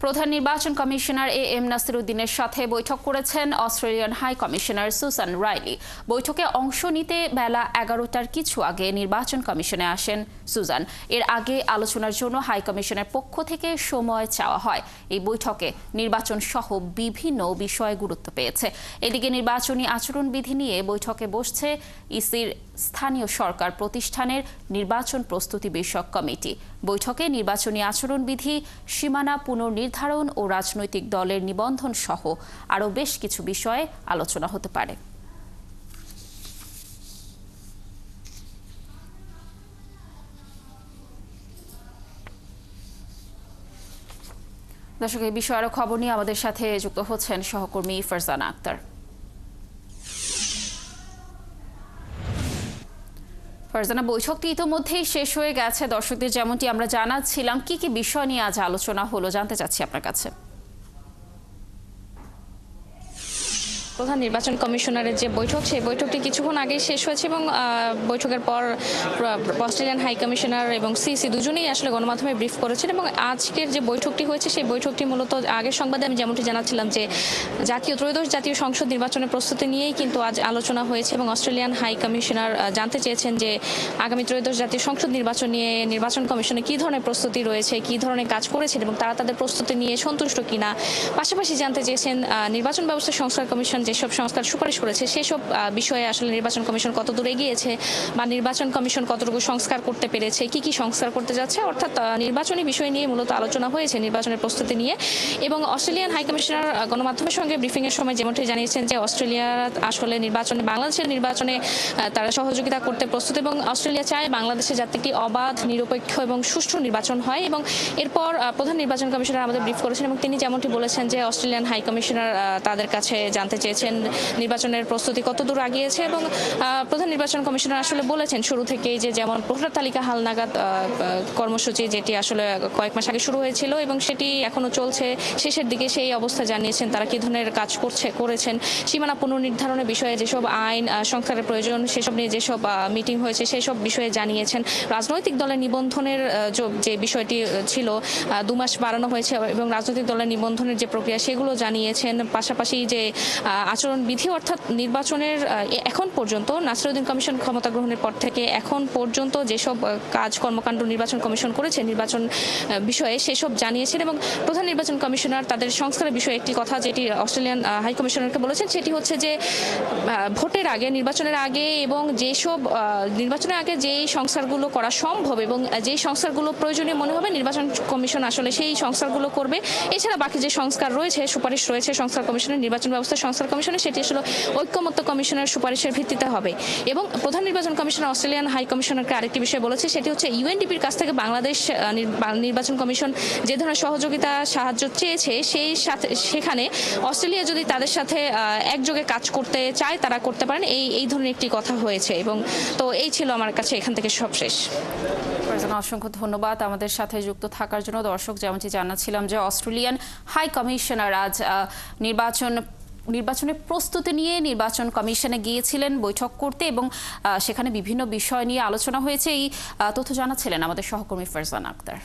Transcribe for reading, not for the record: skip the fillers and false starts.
প্রধান নির্বাচন commissioner M নাসিরউদ্দিনের সাথে বৈঠক করেছেন Australian high commissioner Susan Riley. বৈঠকে অংশ নিতে বেলা 11টার কিছু আগে নির্বাচন কমিশনে আসেন সুসান। এর আগে আলোচনার জন্য হাই কমিশনের পক্ষ থেকে সময় চাওয়া হয়। এই বৈঠকে নির্বাচন সহ বিভিন্ন বিষয়ে গুরুত্ব পেয়েছে। এদিকে নির্বাচনী আচরণবিধি নিয়ে বৈঠকে বসছে ইসির স্থানীয় সরকার প্রতিষ্ঠানের নির্বাচন প্রস্তুতি বিষয়ক কমিটি। বৈঠকে নির্বাচনী আচরণবিধি, সীমানা পুনর্নির্ধারণ ও রাজনৈতিক দলের নিবন্ধন সহ আরও বেশ কিছু বিষয়ে আলোচনা হতে পারে। দর্শক, এই বিষয়ে আরো খবর নিয়ে আমাদের সাথে যুক্ত হচ্ছেন সহকর্মী ফারজানা আক্তার। ফারজানা, বৈঠকটি ইতোমধ্যেই শেষ হয়ে গেছে। দর্শকদের যেমনটি আমরা জানাচ্ছিলাম, কি কি বিষয় নিয়ে আজ আলোচনা হলো জানতে চাচ্ছি আপনার কাছে। প্রধান নির্বাচন কমিশনারের যে বৈঠক, সেই বৈঠকটি কিছুক্ষণ আগেই শেষ হয়েছে এবং বৈঠকের পর অস্ট্রেলিয়ান হাই কমিশনার এবং সিসি দুজনেই আসলে গণমাধ্যমে ব্রিফ করেছেন। এবং আজকের যে বৈঠকটি হয়েছে, সেই বৈঠকটি মূলত আগের সংবাদে আমি যেমনটি জানাচ্ছিলাম যে ত্রয়োদশ জাতীয় সংসদ নির্বাচনের প্রস্তুতি নিয়েই কিন্তু আজ আলোচনা হয়েছে। এবং অস্ট্রেলিয়ান হাই কমিশনার জানতে চেয়েছেন যে আগামী ত্রয়োদশ জাতীয় সংসদ নির্বাচন নিয়ে নির্বাচন কমিশনে কী ধরনের প্রস্তুতি রয়েছে, কী ধরনের কাজ করেছেন এবং তারা তাদের প্রস্তুতি নিয়ে সন্তুষ্ট কিনা। পাশাপাশি জানতে চেয়েছেন নির্বাচন ব্যবস্থা সংস্কার কমিশন যেসব সংস্কার সুপারিশ করেছে সেসব বিষয়ে আসলে নির্বাচন কমিশন কত দূর এগিয়েছে বা নির্বাচন কমিশন কতটুকু সংস্কার করতে পেরেছে, কি কি সংস্কার করতে যাচ্ছে। অর্থাৎ নির্বাচনী বিষয় নিয়ে মূলত আলোচনা হয়েছে, নির্বাচনের প্রস্তুতি নিয়ে। এবং অস্ট্রেলিয়ান হাই কমিশনার গণমাধ্যমের সঙ্গে ব্রিফিংয়ের সময় যেমনটি জানিয়েছেন যে অস্ট্রেলিয়া আসলে নির্বাচনে, বাংলাদেশের নির্বাচনে তারা সহযোগিতা করতে প্রস্তুত এবং অস্ট্রেলিয়া চায় বাংলাদেশে যাতে একটি অবাধ, নিরপেক্ষ এবং সুষ্ঠু নির্বাচন হয়। এবং এরপর প্রধান নির্বাচন কমিশনার আমাদের ব্রিফ করেছেন এবং তিনি যেমনটি বলেছেন যে অস্ট্রেলিয়ান হাই কমিশনার তাদের কাছে জানতে চেয়েছেন নির্বাচনের প্রস্তুতি কত দূর আগিয়েছে। এবং প্রধান নির্বাচন কমিশনার আসলে বলেছেন শুরু থেকেই যে যেমন ভোটার তালিকা হালনাগাদ কর্মসূচি, যেটি আসলে কয়েক মাস আগে শুরু হয়েছিল এবং সেটি এখনো চলছে, শেষের দিকে সেই অবস্থা জানিয়েছেন তারা কি ধরনের কাজ করেছেন। সীমানা পুনর্নির্ধারণের বিষয়ে যেসব আইন সংস্কারের প্রয়োজন সেসব নিয়ে যেসব মিটিং হয়েছে সেসব বিষয়ে জানিয়েছেন। রাজনৈতিক দলের নিবন্ধনের যে বিষয়টি ছিল 2 মাস বাড়ানো হয়েছে এবং রাজনৈতিক দলের নিবন্ধনের যে প্রক্রিয়া সেগুলো জানিয়েছেন। পাশাপাশি যে আচরণবিধি, অর্থাৎ নির্বাচনের এখন পর্যন্ত নাসিরউদ্দিন কমিশন ক্ষমতা গ্রহণের পর থেকে এখন পর্যন্ত যেসব কাজ কর্মকাণ্ড নির্বাচন কমিশন করেছে নির্বাচন বিষয়ে সেসব জানিয়েছেন। এবং প্রধান নির্বাচন কমিশনার তাদের সংস্কারের বিষয়ে একটি কথা যেটি অস্ট্রেলিয়ান হাই কমিশনারকে বলেছেন সেটি হচ্ছে যে ভোটের আগে, নির্বাচনের আগে এবং যেসব নির্বাচনের আগে যেই সংস্কারগুলো করা সম্ভব এবং যেই সংস্কারগুলো প্রয়োজনীয় মনে হবে নির্বাচন কমিশন আসলে সেই সংস্কারগুলো করবে। এছাড়া বাকি যে সংস্কার রয়েছে, সুপারিশ রয়েছে সংস্কার কমিশনের, নির্বাচন ব্যবস্থা সংস্কার কমিশনের, সেটি আসলে ঐক্যমত্য কমিশনের সুপারিশের ভিত্তিতে হবে। এবং প্রধান নির্বাচন কমিশনার অস্ট্রেলিয়ান হাই কমিশনারকে আরেকটি বিষয় বলেছে, সেটি হচ্ছে ইউএনডিপির কাছ থেকে বাংলাদেশ নির্বাচন কমিশন যে ধরনের সহযোগিতা সাহায্য চেয়েছে সেখানে অস্ট্রেলিয়া যদি তাদের সাথে একযোগে কাজ করতে চায় তারা করতে পারেন, এই ধরনের একটি কথা হয়েছে। এবং তো এই ছিল আমার কাছে এখান থেকে সব শেষ। অসংখ্য ধন্যবাদ আমাদের সাথে যুক্ত থাকার জন্য। দর্শক, যেমনটি জানাচ্ছিলাম যে অস্ট্রেলিয়ান হাই কমিশনার আজ নির্বাচনের প্রস্তুতি নিয়ে নির্বাচন কমিশনে গিয়েছিলেন বৈঠক করতে এবং সেখানে বিভিন্ন বিষয় নিয়ে আলোচনা হয়েছে। এই তথ্য জানাচ্ছিলেন আমাদের সহকর্মী ফারজানা আক্তার।